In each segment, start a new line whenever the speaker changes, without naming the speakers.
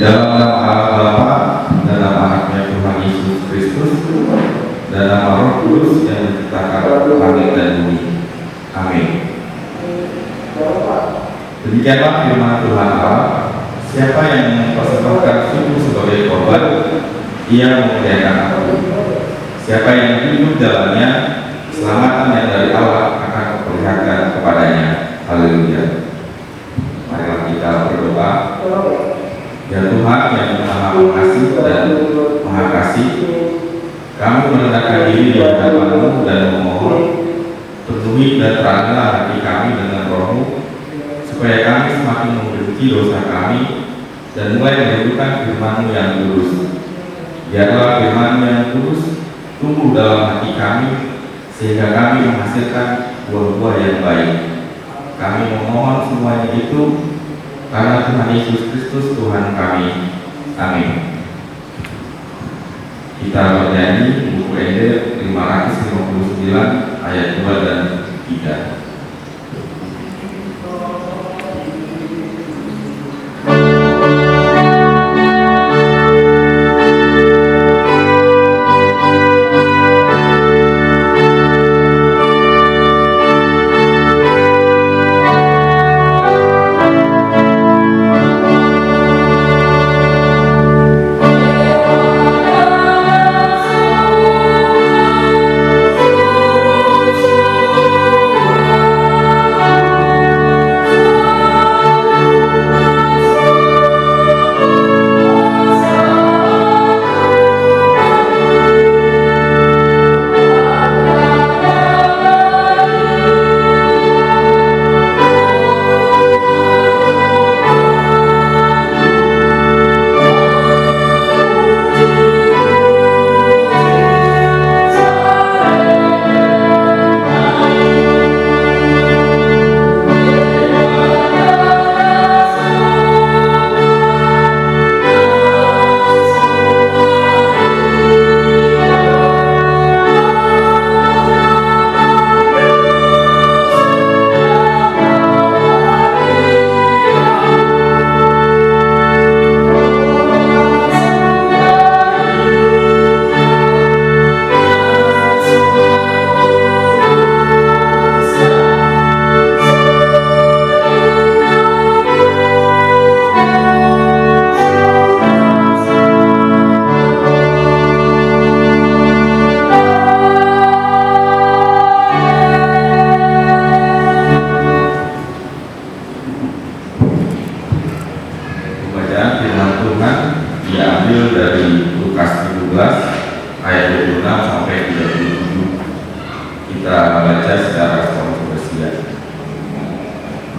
dalam nama Allah Bapa dan nama Anaknya Tuhan Yesus Kristus dan nama Roh Kudus yang menciptakan langit dan bumi. Amin. Demikianlah firman Tuhan Allah. Siapa yang mempersembahkan sungguh sebagai korban, ia memuliakan Aku. Siapa yang hidup dalamnya, keselamatan yang dari Allah akan kuperlihatkan kepadanya. Haleluya. Marilah kita berdoa. Ya Tuhan yang Maha Pengasih dan Maha Kasih, kami merendahkan diri di hadapan-Mu dan memohon, penuhi dan terangilah hati kami dengan Roh-Mu, supaya kami semakin membenci dosa kami dan mulai merindukan firman-Mu yang kudus. Biarlah firman-Mu yang kudus tumbuh dalam hati kami, sehingga kami menghasilkan buah-buah yang baik. Kami memohon semuanya itu karena Tuhan Yesus Kristus Tuhan kami. Amin. Kita bernyanyi buku Ende 559 ayat 2 dan 3.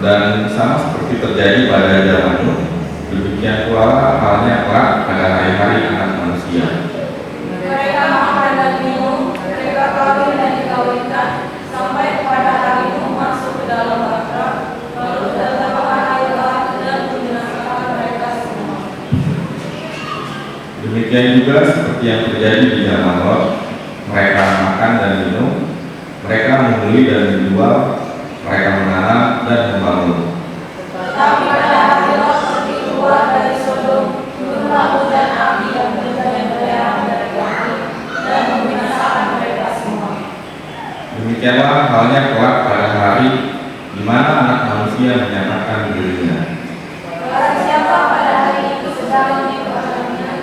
Dan sama seperti terjadi pada zaman Nuh, demikian pula halnya kelak pada hari-hari Anak Manusia.
Mereka makan dan minum, mereka kawin dan dikawinkan, sampai kepada hari Nuh masuk ke dalam bahtera, lalu datanglah air laut dan membinasakan mereka semua.
Demikian juga seperti yang terjadi di zaman Lot, mereka makan dan minum, mereka membeli dan menjual, mereka menanam dan membangun.
Tetapi pada hari Lot pergi keluar dari Sodom, turunlah hujan api yang berderang dari langit dan membinasakan mereka semua.
Demikianlah halnya kelak pada hari di mana Anak Manusia menyatakan dirinya.
Barang siapa pada hari itu sedang menyembahnya dengan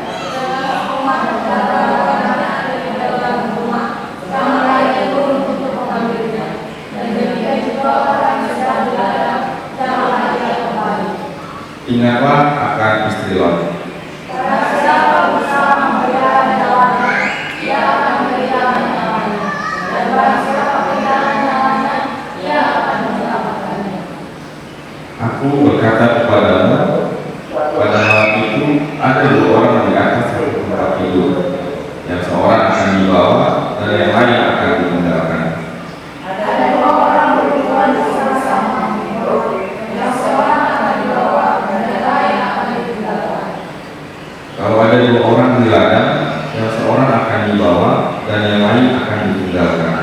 umat negara yang ada di dalam rumah, kami layak turun untuk mengambilnya. Dan demikian juga orang yang sedang di ladang, janganlah dia kembali.
Ingatlah akan istri Lot.
Karena siapa berusaha memelihara nyawanya, ia akan kehilangan nyawanya. Dan barang siapa kehilangan nyawanya, ia akan menyelamatkannya.
Aku berkata kepadamu, pada malam itu ada dua orang di atas satu tempat tidur, yang seorang akan dibawa dan yang lain akan ditinggalkan.
Ada dua orang berhubungan bersama-sama, yang seorang akan dibawa dan yang lain akan ditinggalkan.
Kalau ada dua orang di ladang, yang seorang akan dibawa dan yang lain akan ditinggalkan.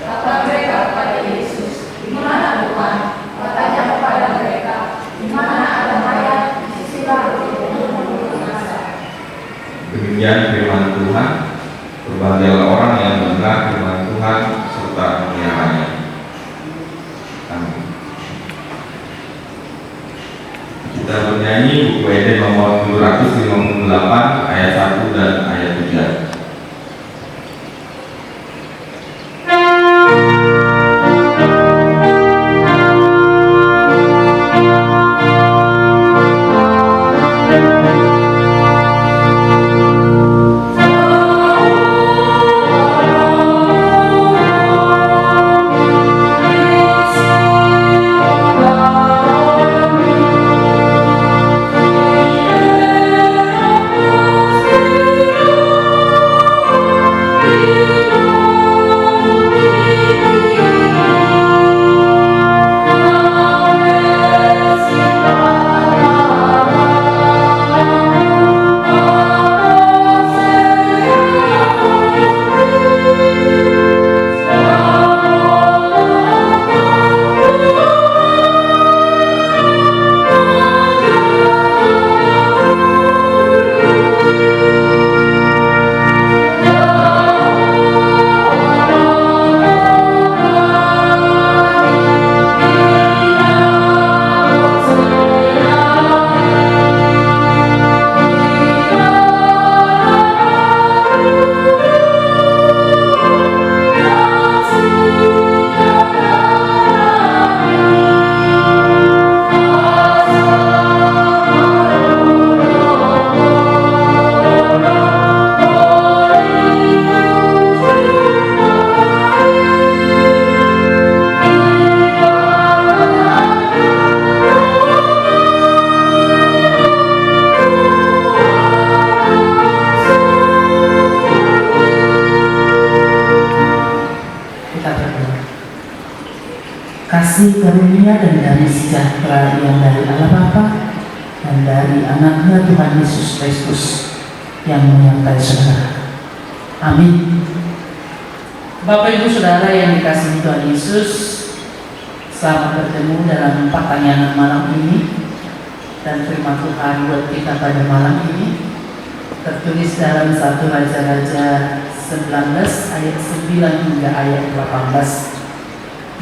Kata mereka kepada Yesus, "Di mana Tuhan?" Katanya kepada mereka, "Di mana ada mayat, di sisilah roti."
Demikian firman Tuhan. Berbahagialah orang yang mendengar firman Tuhan serta memeliharanya. Amin. Kita bernyanyi buku Eden nomor 758 ayat 1 dan ayat 3.
Kasih karunia dan damai sejahtera yang dari Allah Bapa dan dari anaknya Tuhan Yesus Kristus yang menyertai saudara. Amin. Bapak Ibu Saudara yang dikasihi Tuhan Yesus, selamat bertemu dalam pertanyaan malam ini. Dan firman Tuhan buat kita pada malam ini tertulis dalam 1 Raja-Raja 19 ayat 9 hingga ayat 18.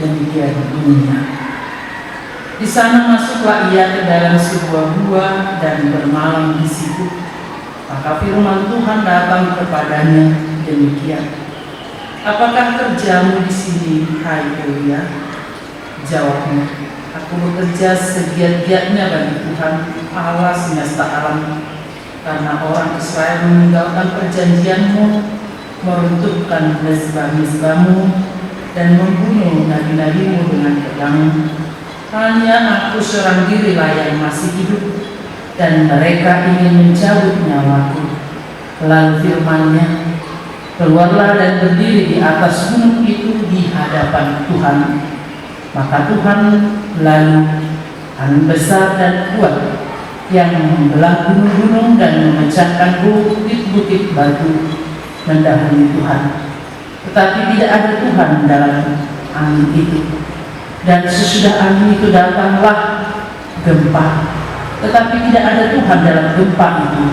Demikian bunyinya. Di sana masuklah ia ke dalam sebuah gua dan bermalam di situ. Maka firman Tuhan datang kepadanya demikian. Apakah kerjamu di sini, hai Elia? Jawabnya, aku bekerja segiat-giatnya bagi Tuhan Allah semesta alam, karena orang Israel meninggalkan perjanjianmu, meruntuhkan mezbah-mezbahmu, dan membunuh nabi-nabimu dengan pedang. Hanya aku seorang dirilah yang masih hidup, dan mereka ingin mencabut nyawaku. Lalu firman-Nya, keluarlah dan berdiri di atas gunung itu di hadapan Tuhan. Maka Tuhan lalu angin besar dan kuat yang membelah gunung-gunung dan memecahkan bukit-bukit batu mendahului Tuhan. Tetapi tidak ada Tuhan dalam angin itu. Dan sesudah angin itu datanglah gempa. Tetapi tidak ada Tuhan dalam gempa itu.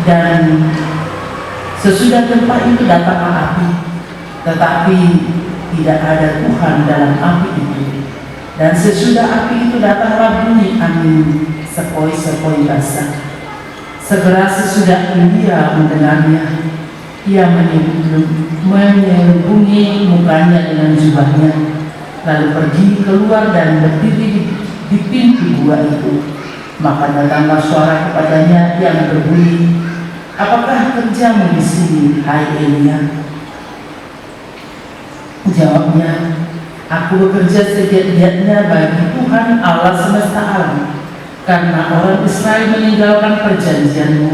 Dan sesudah gempa itu datanglah api. Tetapi tidak ada Tuhan dalam api itu. Dan sesudah api itu datanglah bunyi angin sepoi-sepoi basah. Segera sesudah Elia mendengarnya, ia menyelubungi mukanya dengan jubahnya, lalu pergi keluar dan berdiri di pintu gua itu. Maka datanglah suara kepadanya yang berbunyi, apakah kerjamu di sini, hai Elia? Jawabnya, aku bekerja segiat-giatnya bagi Tuhan Allah semesta alam, karena orang Israel meninggalkan perjanjianmu,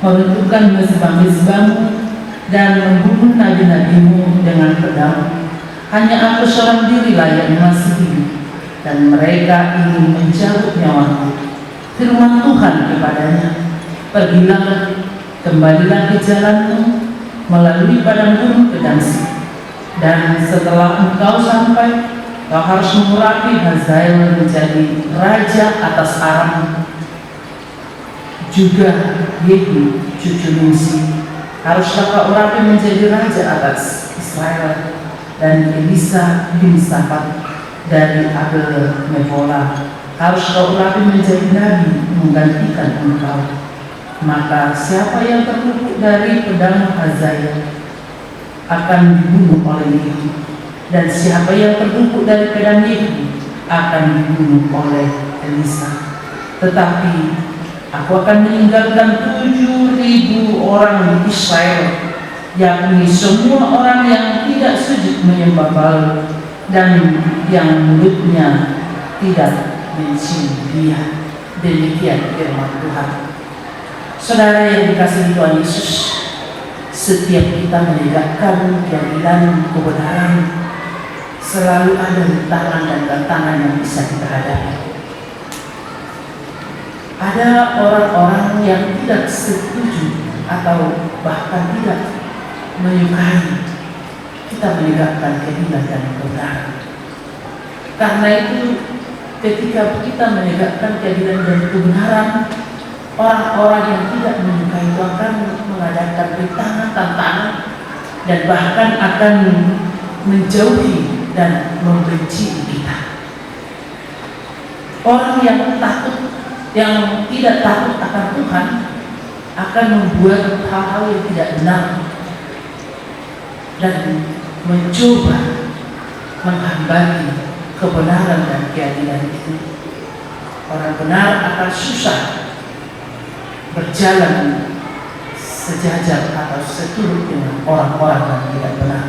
meruntuhkan mezbah-mezbahmu, dan membunuh nabi-nabimu dengan pedang. Hanya aku seorang dirilah yang masih hidup, dan mereka ingin mencabut nyawaku. Firman Tuhan kepadanya, pergilah, kembalilah ke jalanmu, melalui padang gurun ke Damsyik. Dan setelah engkau sampai, kau harus mengurapi Hazael menjadi raja atas Aram. juga Yehu cucu Nimsi haruslah kau urapi menjadi raja atas Israel, dan Elisa bin Safat dari Abel Mehola harus kau urapi menjadi nabi menggantikan engkau. Maka siapa yang terluput dari pedang Hazael akan dibunuh oleh Yehu, dan siapa yang terluput dari pedang Yehu akan dibunuh oleh Elisa. Tetapi aku akan meninggalkan 7.000 orang di Israel, yakni semua orang yang tidak sujud menyembah Baal dan yang mulutnya tidak mencium dia. Demikian firman Tuhan. Saudara yang dikasihi Tuhan Yesus, setiap kita menegakkan keadilan kebenaran, selalu ada rintangan dan tantangan yang bisa kita hadapi. Ada orang-orang yang tidak setuju atau bahkan tidak menyukai kita menegakkan keadilan dan kebenaran. Karena itu, ketika kita menegakkan keadilan dan kebenaran, orang-orang yang tidak menyukai itu akan mengadakan rintangan, tantangan, dan bahkan akan menjauhi dan membenci kita. Orang yang takut, yang tidak takut akan Tuhan, akan membuat hal-hal yang tidak benar dan mencoba menghambat kebenaran dan keadilan itu. Orang benar akan susah berjalan sejajar atau seturut dengan orang-orang yang tidak benar.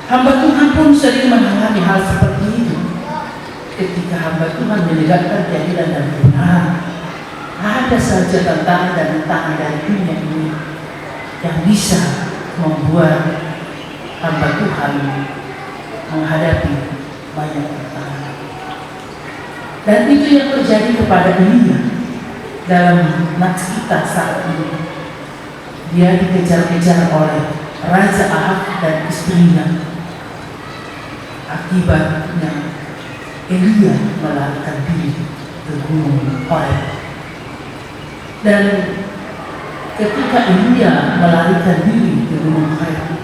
Hamba Tuhan pun sering mengalami hal seperti itu. Ketika hamba Tuhan menegakkan keadilan dan kebenaran, ada saja tantangan dan rintangan dari dunia ini yang bisa membuat hamba Tuhan menghadapi banyak tantangan. Dan itu yang terjadi kepada Elia dalam nats kita saat ini. Dia dikejar-kejar oleh Raja Ahab dan istrinya. Akibatnya Elia melarikan diri ke gunung Horeb. Dan ketika Elia melarikan diri ke gunung Horeb,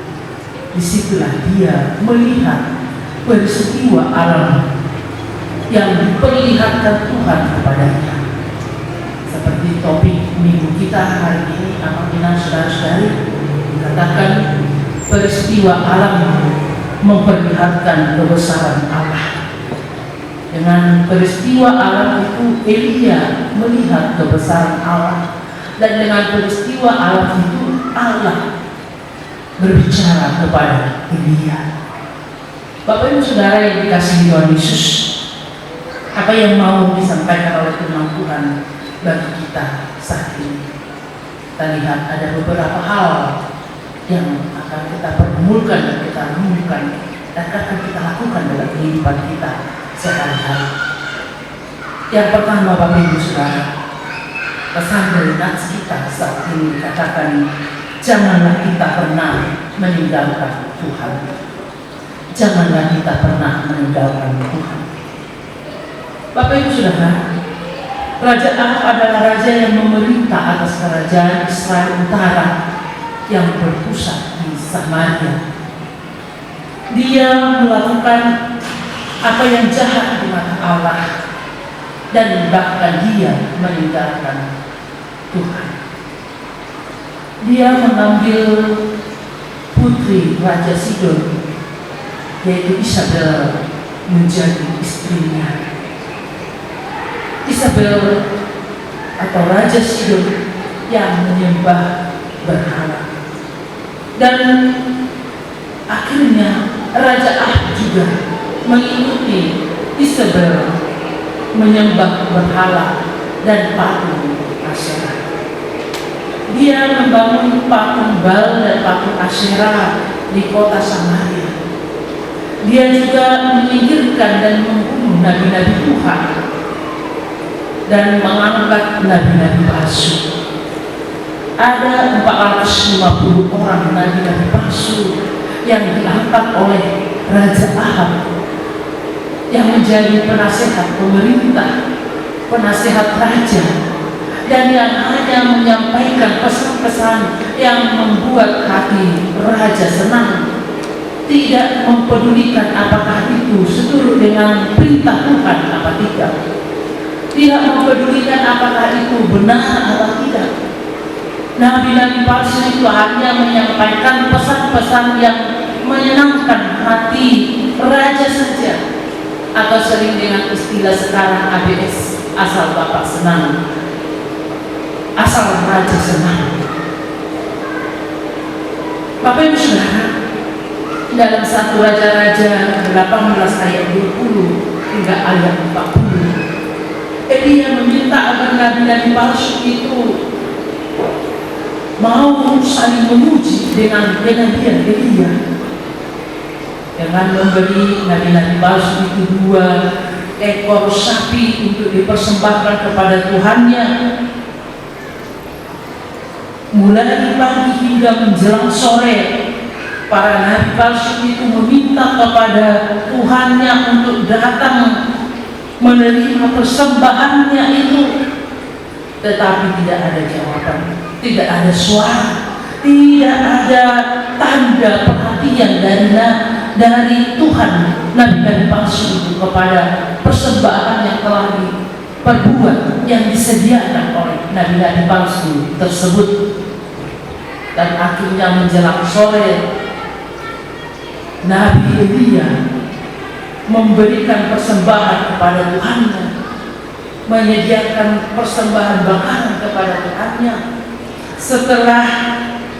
disitulah dia melihat peristiwa alam yang diperlihatkan Tuhan kepadanya. Seperti topik minggu kita hari ini, apabila saudara-saudari katakan peristiwa alam memperlihatkan kebesaran Allah. Dengan peristiwa alam itu Elia melihat kebesaran Allah, dan dengan peristiwa alam itu Allah berbicara kepada Elia. Bapak Ibu Saudara yang dikasihi Tuhan Yesus, apa yang mau disampaikan oleh firman Tuhan bagi kita saat ini? Kita lihat ada beberapa hal yang akan kita pergumulkan dan kita renungkan dan akan kita lakukan dalam kehidupan kita sehari-hari. Yang pertama, Bapak Ibu Saudara, pesan dari nats kita saat ini dikatakan, janganlah kita pernah meninggalkan Tuhan. Janganlah kita pernah meninggalkan Tuhan. Bapak Ibu Saudara, Raja Ahab adalah raja yang memerintah atas kerajaan Israel Utara yang berpusat di Samaria. Dia melakukan apa yang jahat di mata Allah, dan bahkan dia meninggalkan Tuhan. Dia mengambil putri Raja Sidon, yaitu Isabel, menjadi istrinya. Isabel atau Raja Sidon yang menyembah berhala. Dan akhirnya Raja Ahab juga mengikuti Isabel menyembah berhala dan patung Asyera. Dia membangun patung Baal dan patung Asyera di kota Samaria. Dia juga menyingkirkan dan membunuh nabi-nabi Tuhan dan mengangkat nabi-nabi palsu. Ada 450 orang nabi-nabi palsu yang diangkat oleh Raja Ahab, yang menjadi penasehat pemerintah, penasehat raja, dan yang hanya menyampaikan pesan-pesan yang membuat hati raja senang, tidak mempedulikan apakah itu seturut dengan perintah Tuhan apa tidak, tidak mempedulikan apakah itu benar atau tidak. Nabi-nabi palsu itu hanya menyampaikan pesan-pesan yang menyenangkan hati raja saja, atau sering dengan istilah sekarang ABS, asal Bapak senang, asal raja senang. Bapak Ibu Saudara, dalam 1 Raja-Raja 18 ayat 20 hingga ayat 40, Elia meminta agar nabi-nabi palsu itu mau saling menguji dengan dia Elia, dengan memberi nabi-nabi palsu itu 2 ekor sapi untuk dipersembahkan kepada Tuhannya. Mulai pagi hingga menjelang sore, para nabi palsu itu meminta kepada Tuhannya untuk datang menerima persembahannya itu, tetapi tidak ada jawaban, tidak ada suara, tidak ada tanda perhatian dari Tuhan nabi-nabi palsu itu kepada persembahan yang telah diperbuat, yang disediakan oleh nabi-nabi palsu tersebut. Dan akhirnya menjelang sore, Nabi Elia memberikan persembahan kepada Tuhannya, menyediakan persembahan bakaran kepada Tuhannya. Setelah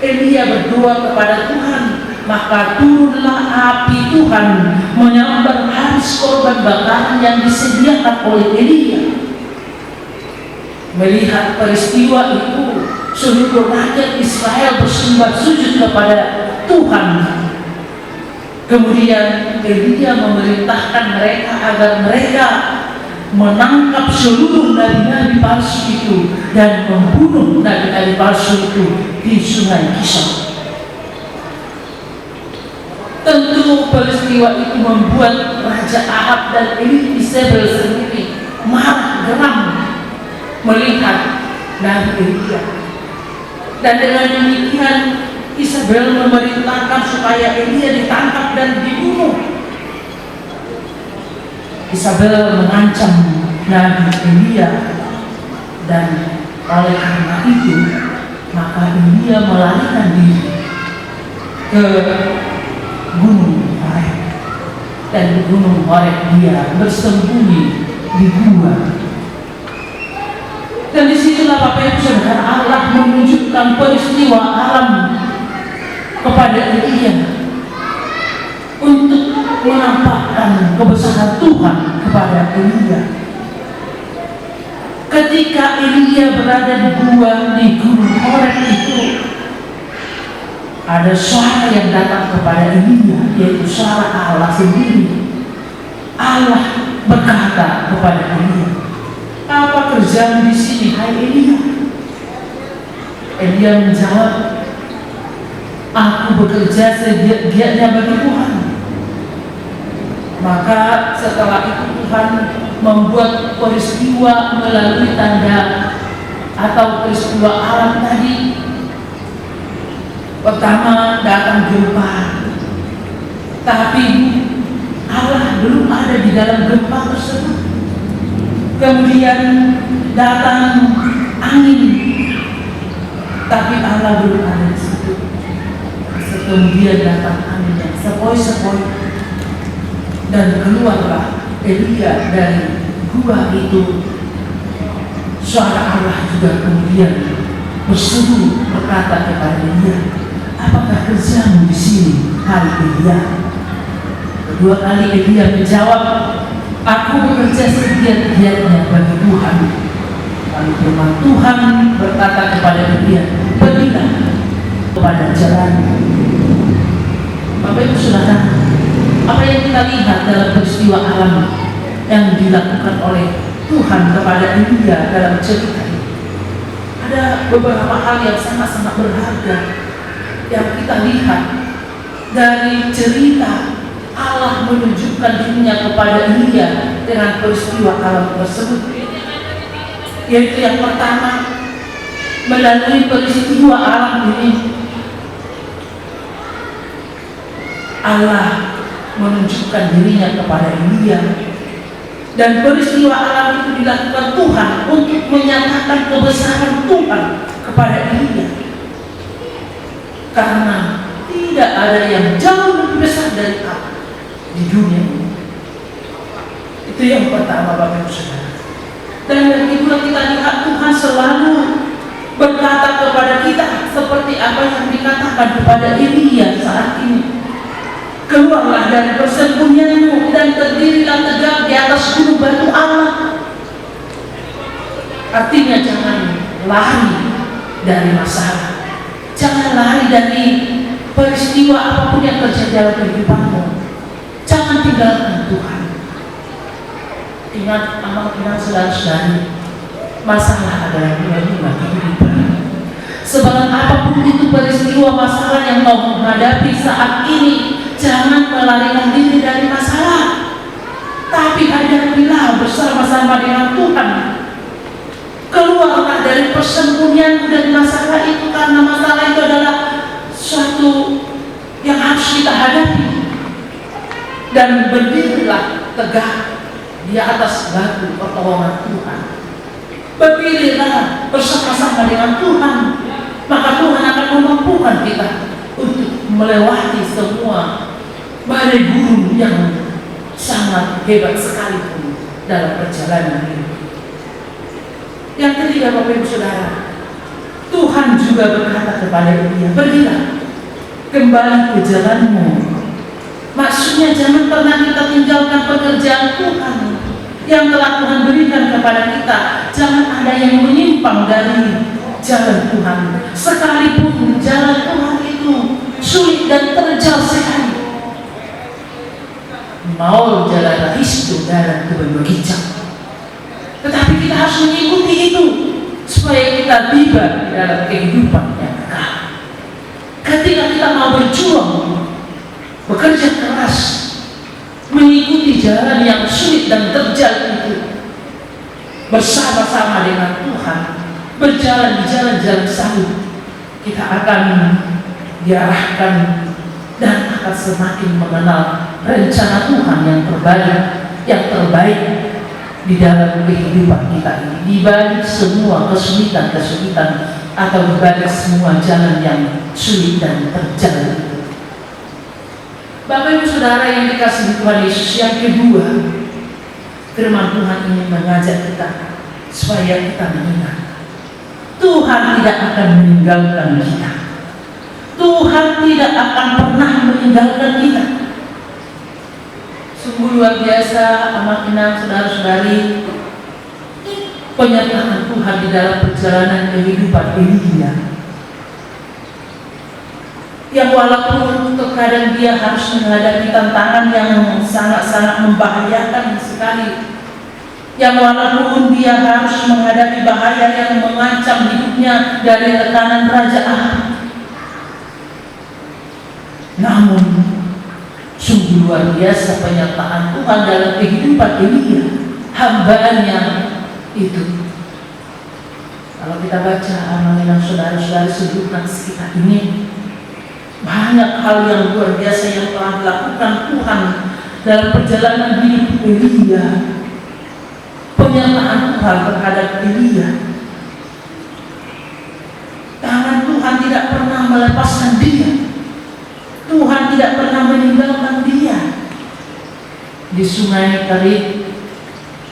Elia berdoa kepada Tuhan, maka turunlah api Tuhan menyambar habis korban bakaran yang disediakan oleh Elia. Melihat peristiwa itu, seluruh rakyat Israel bersembah sujud kepada Tuhan. Kemudian Elia memerintahkan mereka agar mereka menangkap seluruh nabi-nabi palsu itu dan membunuh nabi-nabi palsu itu di Sungai Kishon. Tentu peristiwa itu membuat Raja Ahab dan Isabel sendiri marah geram melihat Nabi Elia. Dan dengan demikian Isabel memerintahkan supaya Elia ditangkap dan dibunuh. Isabel mengancam Nabi Elia, dan oleh karena itu maka Elia melarikan diri ke Gunung Horeb, dan di Gunung Horeb dia bersembunyi di gua. Dan disitulah Bapak Ibu Saudara, Allah menunjukkan peristiwa alam kepada Elia untuk menampakkan kebesaran Tuhan kepada Elia. Ketika Elia berada di gua di Gunung Horeb itu, ada suara yang datang kepada Elia, yaitu suara Allah sendiri. Allah berkata kepada Elia, "Apa kerjamu di sini, hai Elia?" Elia menjawab, "Aku bekerja segiat-giatnya bagi Tuhan." Maka setelah itu Tuhan membuat peristiwa melalui tanda atau peristiwa alam tadi. Pertama datang gempa, tapi Allah belum ada di dalam gempa tersebut. Kemudian datang angin, tapi Allah belum ada di situ. Kemudian datang angin yang sepoi-sepoi, dan keluarlah Elia dari gua itu. Suara Allah juga kemudian berseru berkata kepada Elia, "Apakah kerjamu di sini, hai Elia?" Kedua kali Elia menjawab, "Aku bekerja segiat-giatnya bagi Tuhan." Lalu firman Tuhan berkata kepada Elia, "Pergilah kepada jalan." Bapak Ibu Saudara, apa yang kita lihat dalam peristiwa alam yang dilakukan oleh Tuhan kepada Elia dalam cerita ini, ada beberapa hal yang sangat-sangat berharga yang kita lihat dari cerita Allah menunjukkan dirinya kepada Elia dengan peristiwa alam tersebut. Yaitu yang pertama, melalui peristiwa alam ini, Allah menunjukkan dirinya kepada Elia, dan peristiwa alam itu dilakukan Tuhan untuk menyatakan kebesaran Tuhan kepada Elia, karena tidak ada yang jauh lebih besar dari Allah di dunia ini. Itu yang pertama, Bapak Ibu Saudara. Dan yang kedua, kita lihat Tuhan selalu berkata kepada kita seperti apa yang dikatakan kepada Elia saat ini. Keluarlah dari persembunyianmu dan berdirilah tegak di atas gunung batu Allah. Artinya jangan lari dari masalah, jangan lari dari peristiwa apapun yang terjadi dalam kehidupanmu. Jangan tinggalkan Tuhan. Ingat, saudara-saudari, masalah adalah bunga kehidupan. Sebab apapun itu peristiwa masalah yang kau menghadapi saat ini, jangan melarikan diri dari masalah, tapi hadapilah bersama-sama dengan Tuhan. Keluarlah dari persembunyian dari masalah itu, karena masalah itu adalah suatu yang harus kita hadapi. Dan berdirilah tegak di atas batu pertolongan Tuhan. Berdirilah bersama-sama dengan Tuhan, maka Tuhan akan memampukan kita untuk melewati semua badai gurun yang sangat hebat sekalipun dalam perjalanan ini. Yang ketiga, Bapak Ibu Saudara, Tuhan juga berkata kepada Elia, pergilah kembali ke jalanmu. Maksudnya jangan pernah kita tinggalkan pekerjaan Tuhan yang telah Tuhan berikan kepada kita. Jangan ada yang menyimpang dari jalan Tuhan, sekalipun jalan Tuhan itu sulit dan terjal sekali. Mau jalan Kristus dalam kebenaran, tetapi kita harus mengikuti itu supaya kita tiba di dalam kehidupan yang kekal. Ketika kita mau berjuang, bekerja keras, mengikuti jalan yang sulit dan terjal itu, bersama-sama dengan Tuhan, berjalan di jalan-jalan salib, kita akan diarahkan dan akan semakin mengenal rencana Tuhan yang terbaik di dalam kehidupan kita ini, di balik semua kesulitan-kesulitan atau di balik semua jalan yang sulit dan terjal itu. Bapak Ibu Saudara yang dikasihi Tuhan Yesus, yang kedua, firman Tuhan ini mengajak kita supaya kita mengingat Tuhan tidak akan meninggalkan kita. Tuhan tidak akan pernah meninggalkan kita. Sungguh luar biasa, amat indah saudara-saudari, penyertaan Tuhan di dalam perjalanan kehidupan Elia, yang walaupun terkadang dia harus menghadapi tantangan yang sangat-sangat membahayakan sekali, yang walaupun dia harus menghadapi bahaya yang mengancam hidupnya dari tekanan Raja Ahab, namun sungguh luar biasa penyertaan Tuhan dalam kehidupan Elia, hambanya itu. Kalau kita baca amalan saudara-saudari sebelum sekitar ini, banyak hal yang luar biasa yang telah dilakukan Tuhan dalam perjalanan hidup Elia. Penyertaan Tuhan terhadap Elia, tangan Tuhan tidak pernah melepaskan dia. Tuhan tidak pernah meninggalkan dia. Di sungai Kerit,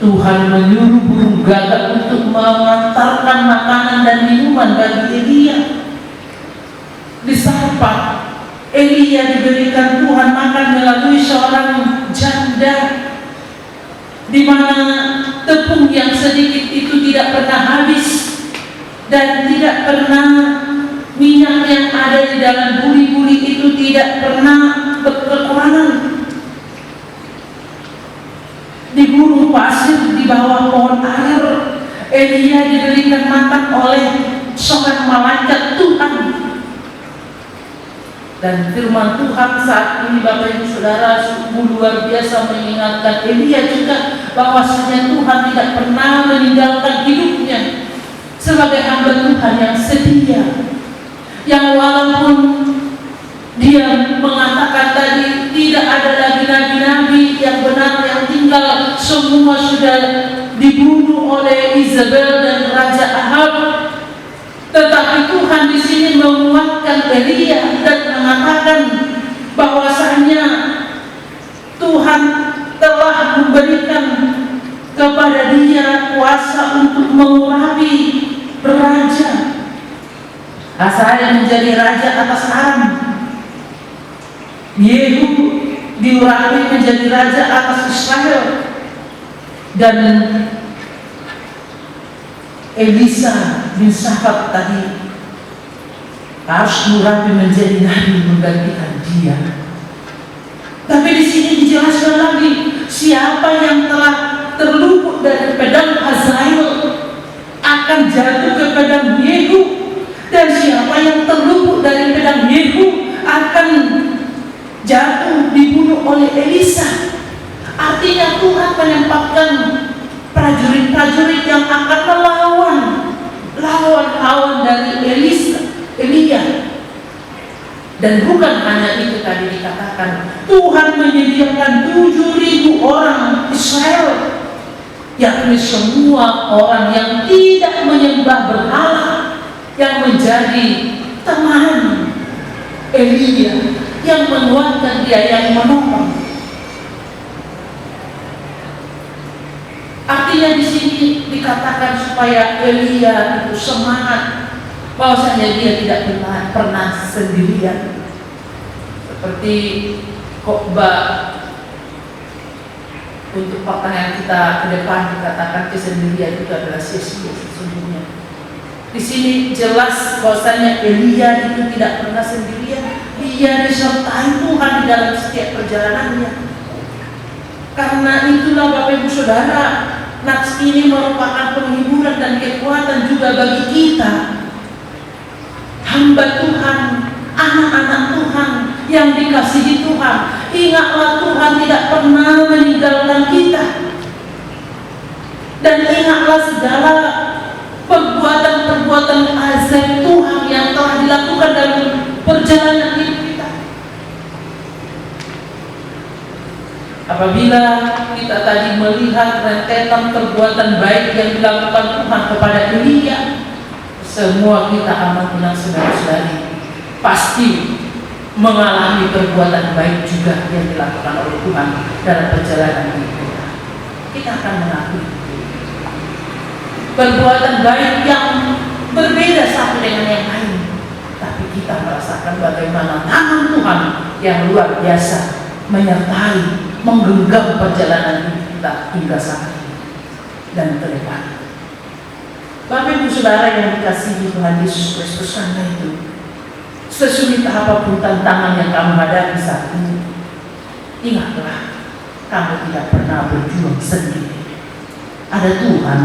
Tuhan menyuruh burung gagak untuk mengantarkan makanan dan minuman bagi Elia. Di Sarpat, Elia diberikan Tuhan makan melalui seorang janda, di mana tepung yang sedikit itu tidak pernah habis dan tidak pernah minyak yang ada di dalam buli-buli itu tidak pernah berkekurangan. Di gurun pasir di bawah pohon air, Elia diberikan makan oleh seorang malaikat Tuhan. Dan firman Tuhan saat ini, Bapak Ibu Saudara, sungguh luar biasa mengingatkan Elia juga bahwasanya Tuhan tidak pernah meninggalkan hidupnya. sebagai hamba Tuhan yang setia, yang walaupun dia mengatakan tadi tidak ada lagi nabi-nabi yang benar yang tinggal, semua sudah dibunuh oleh Izabel dan Raja Ahab, tetapi Tuhan di sini menguatkan Elia dan mengatakan bahwasanya Tuhan telah memberikan kepada dia kuasa untuk mengurapi raja. Hazael menjadi raja atas Aram, Yehu diurapi menjadi raja atas Israel, dan Elisa bin Shafat tadi harus diurapi menjadi nabi menggantikan dia. Tapi di sini dijelaskan lagi siapa yang telah terluput dari pedang Hazael akan jatuh ke pedang Yehu, dan siapa yang terluput dari pedang Yehu akan jatuh dibunuh oleh Elisa. Artinya Tuhan menempatkan prajurit-prajurit yang akan melawan lawan dari Elia. Dan bukan hanya itu, tadi dikatakan Tuhan menyediakan 7.000 orang Israel, yakni semua orang yang tidak menyembah berhala, yang menjadi teman Elia, yang menguatkan dia, yang menolong. Artinya di sini dikatakan supaya Elia itu semangat, bahwasanya dia tidak pernah sendirian. Seperti khotbah untuk pertanyaan kita ke depan, dikatakan kesendirian itu adalah sia-sia sesungguhnya. Di sini jelas bahwasanya Elia itu tidak pernah sendirian. Dia disertai Tuhan di dalam setiap perjalanannya. Karena itulah Bapak Ibu Saudara, nats ini merupakan penghiburan dan kekuatan juga bagi kita, hamba Tuhan, anak-anak Tuhan yang dikasihi Tuhan. Ingatlah Tuhan tidak pernah meninggalkan kita, dan ingatlah segala perbuatan-perbuatan ajaib Tuhan yang telah dilakukan dalam perjalanan hidup kita. Apabila kita tadi melihat rentetan perbuatan baik yang dilakukan Tuhan kepada Elia, semua kita amat tenang saudara-saudari, pasti mengalami perbuatan baik juga yang dilakukan oleh Tuhan dalam perjalanan hidup kita. Kita akan mengakui perbuatan baik yang berbeda satu dengan yang lain, tapi kita merasakan bagaimana tangan Tuhan yang luar biasa menyertai, menggenggam perjalanan hidup kita hingga saat ini dan ke depan. Bapak Ibu Saudara yang dikasihi Tuhan Yesus Kristus, karena itu sesulit apapun tantangan yang kamu hadapi saat ini, ingatlah kamu tidak pernah berjuang sendiri. Ada Tuhan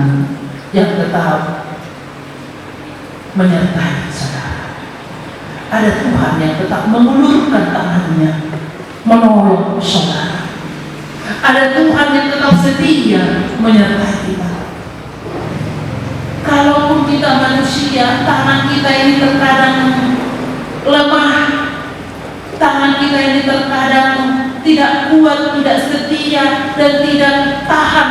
yang tetap menyertai saudara. Ada Tuhan yang tetap mengulurkan tangannya menolong saudara. Ada Tuhan yang tetap setia menyertai kita. Kalaupun kita manusia, tangan kita ini terkadang lemah, tangan kita ini terkadang tidak kuat, tidak setia, dan tidak tahan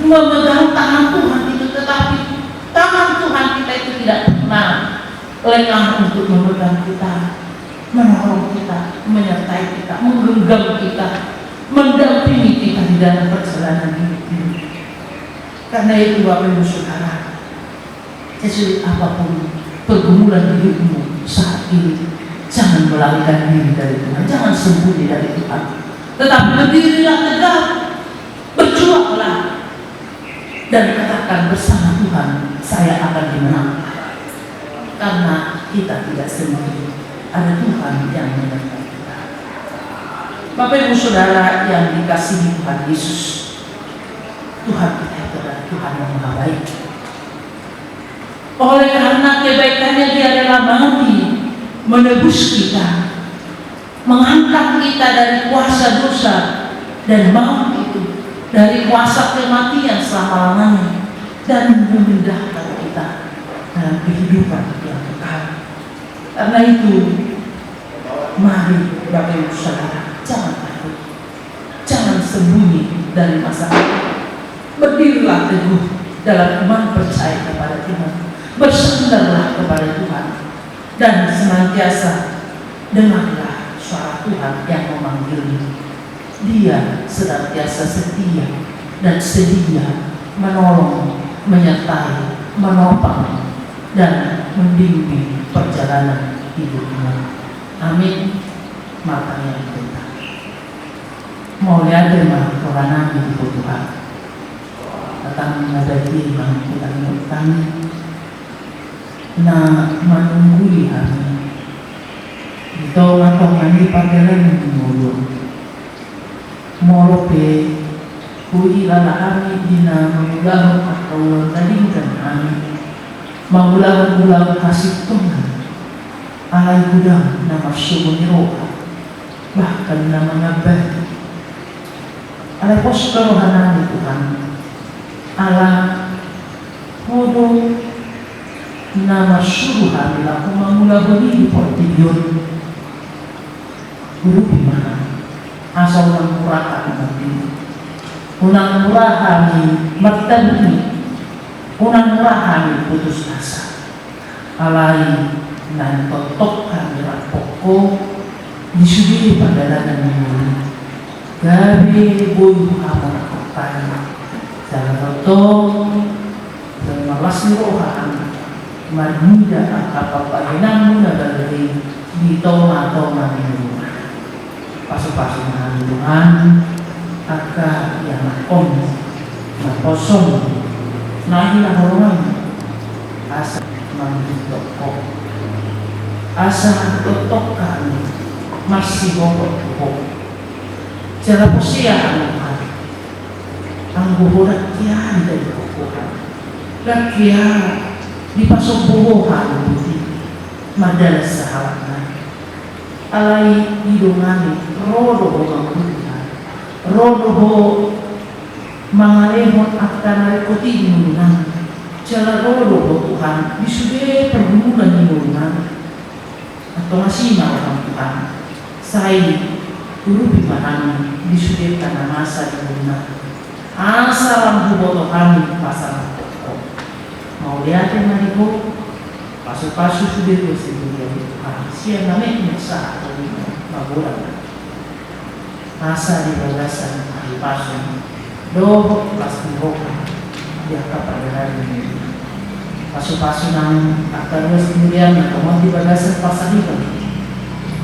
memegang tangan Tuhan itu. Tetapi tangan Tuhan kita itu tidak pernah lengah untuk memegang kita, menolong kita, menyertai kita, menggenggam kita, mendampingi kita di dalam perjalanan hidup ini. Karena itu Bapak Ibu Saudara, sesulit apapun pergumulan hidupmu saat ini, jangan melarikan diri dari Tuhan, jangan sembunyi dari Tuhan, tetapi berdirilah tegak, berjuanglah, dan katakan bersama Tuhan, saya akan dimenangkan. Karena kita tidak sendiri, ada Tuhan yang menyertai kita. Bapak Ibu Saudara yang dikasihi Tuhan Yesus, Tuhan kita itu adalah Tuhan yang Maha Baik. Oleh karena kebaikannya Dia rela mati menebus kita, mengangkat kita dari kuasa dosa dan maut itu, dari kuasa kematian selama-lamanya, dan memindahkan kita dan kehidupan yang kekal. Karena itu, mari Bapak Ibu Saudara, jangan takut, jangan sembunyi dari masalah. Berdirilah teguh dalam iman percaya kepada Tuhan, bersandarlah kepada Tuhan, dan senantiasa dengarlah suara Tuhan yang memanggilmu. Dia senantiasa setia dan sedia menolong, menyertai, menopang, dan membimbing perjalanan hidupmu. Amin. Makanya kita mau lihat tema Tuhan di Tuhan datang menghadapi yang kita kami menunggui kami itu atau mandi padalan menulur molope kui lala kami dina mengulang atau mengalingkan kami mengulang-ulang kasih Tuhan alai gudang nama sumuniroka bahkan nama ngabah alai pos kerohana Tuhan ala hodo nama suruhan laku mamula beri portigion guru bimana asal unang murahan nanti unang murahan martabuni unang murahan putus asa alai nan totok kami pokok disudi padanan yang gabi boy aman kota dalam totong dan malas rohan manusia apa paginamu na dari dito atau manu pasu-pasu mahal Tuhan aka yang om na kosong na hinahorong asa manutokok asa totokan masih bobot cara posiaan ang buhurat kian dari kukuhan lakian di pasobuhan madalas sa halaman alay hidungan rodo ho magulihan rodo ho mga lemon at kanarikotin nunan jala rodo ho Tuhan disude pergumulan nunan atau masina orang Tuhan say urupi mahani disude kanamasa nunan asalam huboto kami pasang pokok mau lihatin maniku pasu-pasu sudah bersedia siang namanya sah atau maburan asa di balasan hari pasu doh pasti hoka dia kapal ini pasu-pasu nang akan terus kemudian mau di balasan pasang itu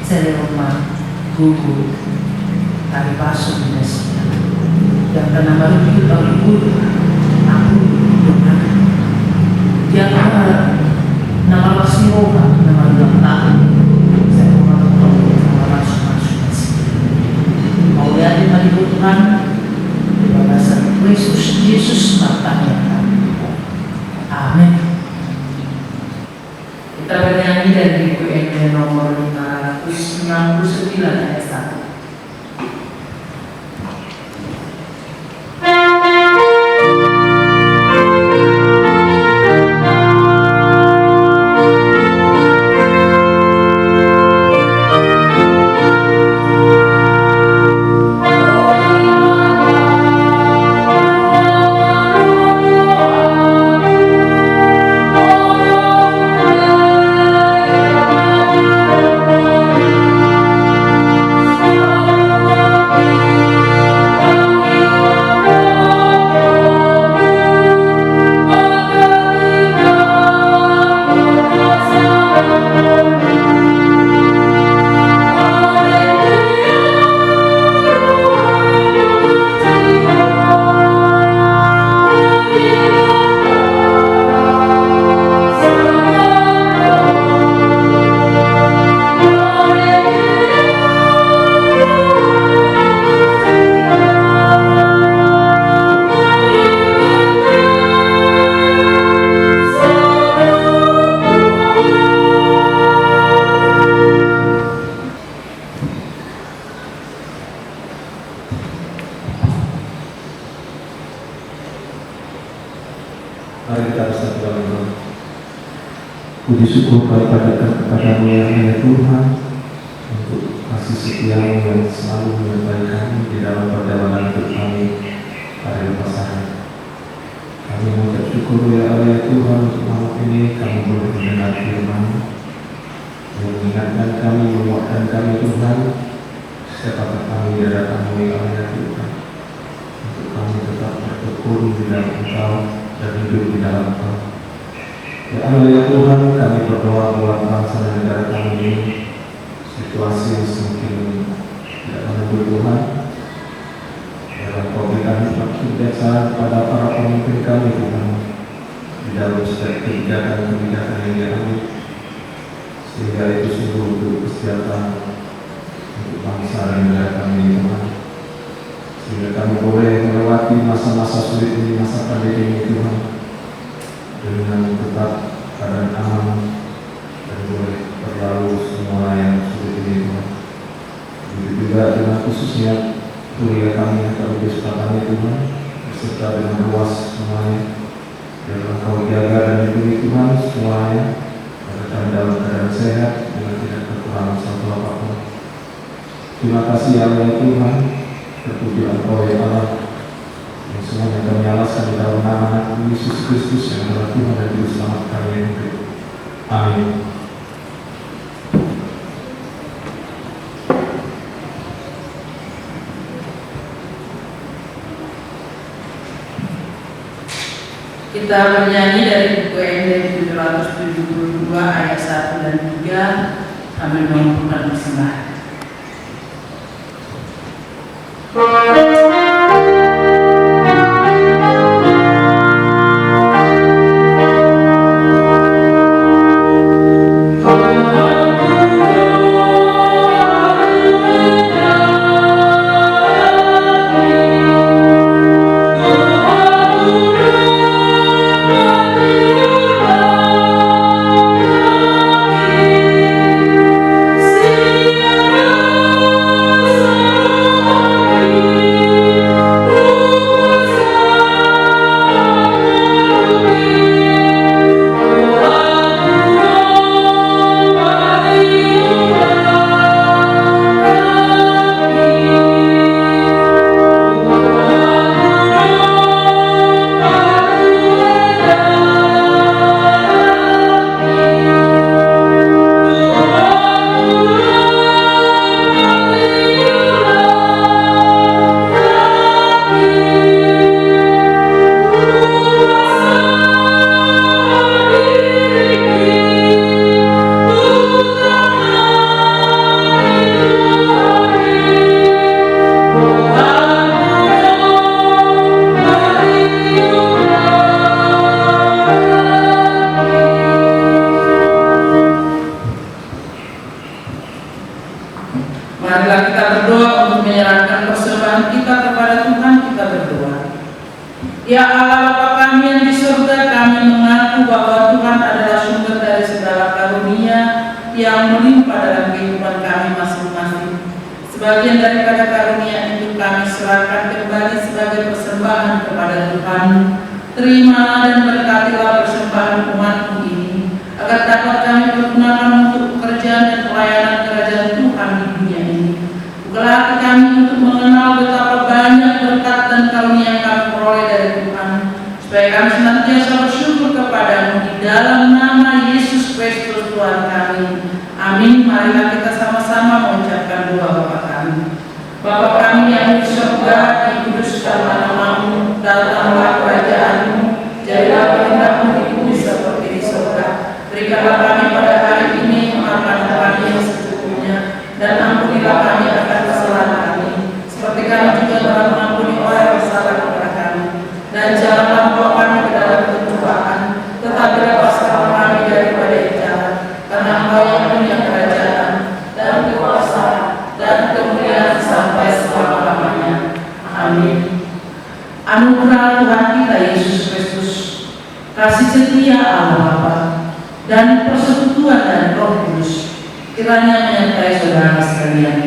saya rumah gugur hari pasu di Indonesia yang karena baru itu tahun ibu aku dengan dia nama Lasiroha nama ulang tahun saya mau nama masuk mau lihat di hari Tuhan di balasan Kristus Yesus matanya amin. Kita bernyanyi dari UND nomor 569 ayat 1.
Amin.
Puji syukur kepadamu ya Tuhan, untuk kasih setiamu yang selalu menyertai kami di dalam perjalanan hidup kami pada lepas hari. Kami mengucap syukur ya Allah ya Tuhan, untuk malam ini kami boleh mendengar firman yang mengingatkan kami, menguatkan kami Tuhan, setiap kami datang ya Allah ya Tuhan, untuk kami tetap bertekun di dalam Engkau dan hidup di dalam Engkau. Ya Allah ya Tuhan, kami berdoa buat bangsa dan negara kami ini, situasi yang semakin tidak menentu Tuhan. Dalam Kau berikan hikmat kebijaksanaan kepada para pemimpin kami Tuhan, di dalam setiap kebijakan yang diambil, sehingga itu sungguh untuk kesejahteraan untuk bangsa dan negara kami Tuhan, sehingga kami boleh melewati masa-masa sulit ini, masa pandemi ini Tuhan, dengan tetap keadaan aman dan boleh berlalu semua yang sulit ini Tuhan. Begitu juga dengan khususnya kuliah kami yang terlebih kami Tuhan, beserta dengan luas semuanya, dan Engkau jaga dan lindungi Tuhan semuanya, agar dalam keadaan sehat dengan tidak kekurangan satu apapun. Terima kasih ya Allah Tuhan, terpuji Engkau ya Allah, yang semuanya kami alaskan di dalam nama Yesus Kristus yang adalah Tuhan dan Juru Selamat kami yang hidup. Amin.
Kita bernyanyi dari buku ND 772 ayat 1 dan 3 sambil mengumpulkan persembahan. Marilah kita berdoa untuk menyerahkan persembahan kita kepada Tuhan. Kita berdoa. Ya Allah Bapa kami yang di surga, kami mengaku bahwa Tuhan adalah sumber dari segala karunia yang melimpah dalam kehidupan kami masing-masing. Sebagian daripada karunia itu kami serahkan kembali sebagai persembahan kepada Tuhan. Terimalah dan berkatilah persembahan umat-Mu ini, agar dapat kami pergunakan untuk pekerjaan dan pelayanan kerajaan Tuhan di dunia ini. Bukalah hati kami untuk mengenal betapa banyak berkat dan karunia yang kami peroleh dari Tuhan, supaya kami senantiasa bersyukur kepadamu di dalam nama Yesus Kristus Tuhan kami. Amin. Marilah kita sama-sama mengucapkan doa Bapa kami. Bapa kami yang di surga, dikuduskanlah nama-Mu, datanglah kerajaan-Mu, jadilah kehendak-Mu di bumi seperti di surga. Berikanlah kami pada hari ini makanan kami yang secukupnya, dan ampunilah kami akan kesalahan kami, seperti kami juga telah mengampuni orang yang bersalah kepada kami. Dan janganlah membawa kami ke dalam pencobaan, tetapi lepaskanlah kami daripada yang jahat, karena Engkau yang punya kerajaan dan kuasa dan kemuliaan sampai selama-lamanya. Amin. Anugerah Tuhan kita Yesus Kristus, kasih setia Allah Bapa, dan persekutuan dan Roh Kudus kiranya menyertai saudara sekalian.